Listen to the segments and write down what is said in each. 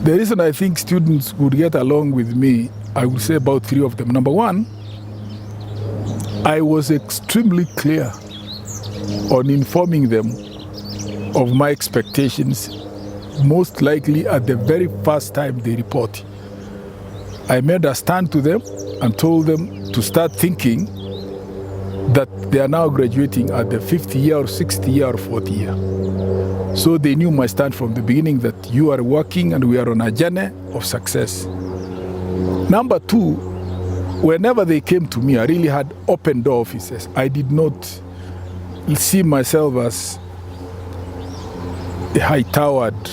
The reason I think students would get along with me, I would say about 3 of them. Number one, I was extremely clear on informing them of my expectations, most likely at the very first time they report. I made a stand to them and told them to start thinking that they are now graduating at the 50th year or 60th year or 40th year. So they knew my stand from the beginning that you are working and we are on a journey of success. Number two, whenever they came to me, I really had open door offices. I did not see myself as a high-towered,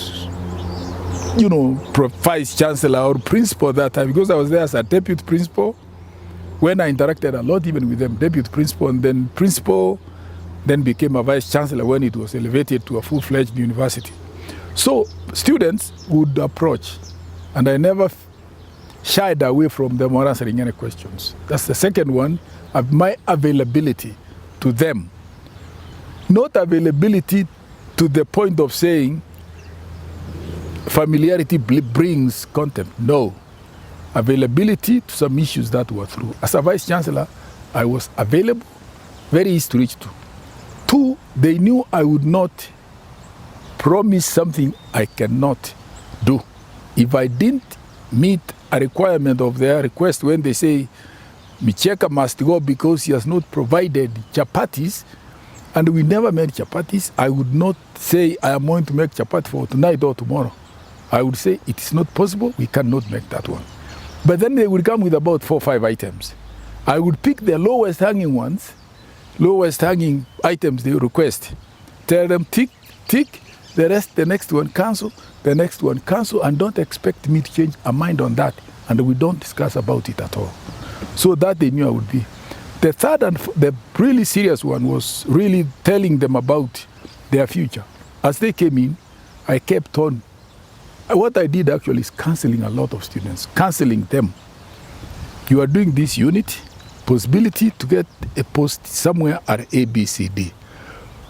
Vice-Chancellor or principal at that time, because I was there as a deputy principal. When I interacted a lot even with them, deputy principal and then principal, then became a Vice-Chancellor when it was elevated to a full-fledged university. So students would approach, and I never shied away from them or answering any questions. That's the second one, of my availability to them. Not availability to the point of saying familiarity brings contempt. No. Availability to some issues that were through. As a Vice-Chancellor, I was available, very easy to reach to. Two, they knew I would not promise something I cannot do. If I didn't meet a requirement of their request when they say Michieka must go because he has not provided chapatis, and we never made chapatis, I would not say I am going to make chapati for tonight or tomorrow. I would say it is not possible, we cannot make that one. But then they would come with about 4 or 5 items. I would pick the lowest hanging ones, lowest hanging items they request. Tell them tick, tick, the rest, the next one cancel, the next one cancel, and don't expect me to change a mind on that. And we don't discuss about it at all. So that they knew I would be. The third and the really serious one was really telling them about their future. As they came in, I kept on. What I did actually is counseling a lot of students, counseling them. You are doing this unit, possibility to get a post somewhere at A, B, C, D.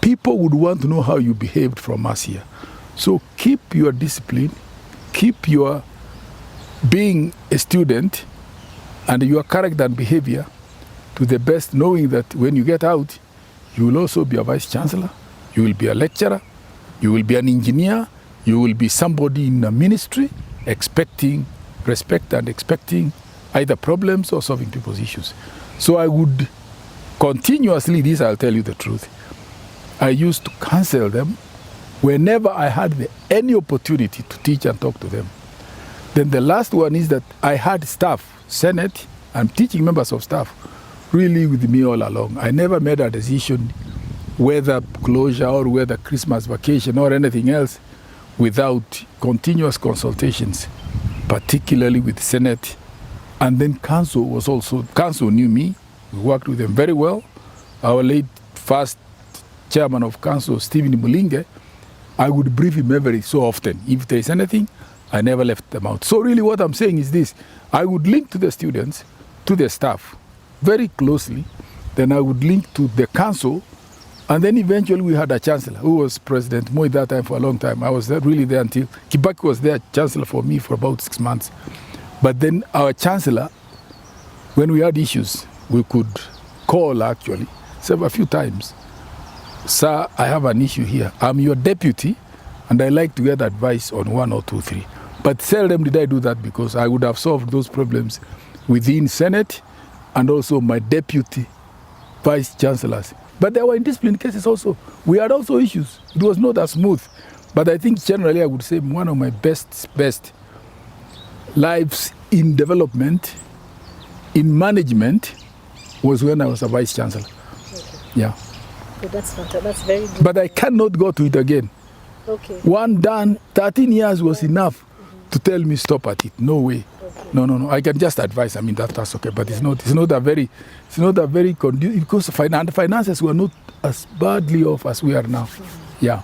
People would want to know how you behaved from us here. So keep your discipline, keep your being a student and your character and behavior to the best, knowing that when you get out, you will also be a Vice-Chancellor, you will be a lecturer, you will be an engineer, you will be somebody in a ministry expecting respect and expecting either problems or solving people's issues. So I would continuously, this I'll tell you the truth, I used to counsel them whenever I had any opportunity to teach and talk to them. Then the last one is that I had staff, Senate, and teaching members of staff really with me all along. I never made a decision whether closure or whether Christmas vacation or anything else without continuous consultations, particularly with Senate. And then Council was also, Council knew me, we worked with them very well. Our late first chairman of Council, Stephen Mulinge, I would brief him every so often. If there is anything, I never left them out. So really what I'm saying is this, I would link to the students, to the staff, very closely, then I would link to the Council, and then eventually we had a chancellor who was President Moi that time for a long time. I was really there until Kibaki was there, chancellor for me for about 6 months. But then our chancellor, when we had issues, we could call actually, a few times. Sir, I have an issue here. I'm your deputy and I like to get advice on 1 or 2, 3. But seldom did I do that because I would have solved those problems within Senate and also my deputy vice-chancellors. But there were indiscipline cases also. We had also issues. It was not as smooth. But I think generally I would say one of my best lives in development, in management, was when I was a vice-chancellor. Okay. Yeah. Okay, that's fantastic. That's very good. But I cannot go to it again. Okay. One done, 13 years was enough to tell me stop at it. No way. Okay. No. I can just advise. I mean that's okay, but it's not a very conducive because finances were not as badly off as we are now. Yeah.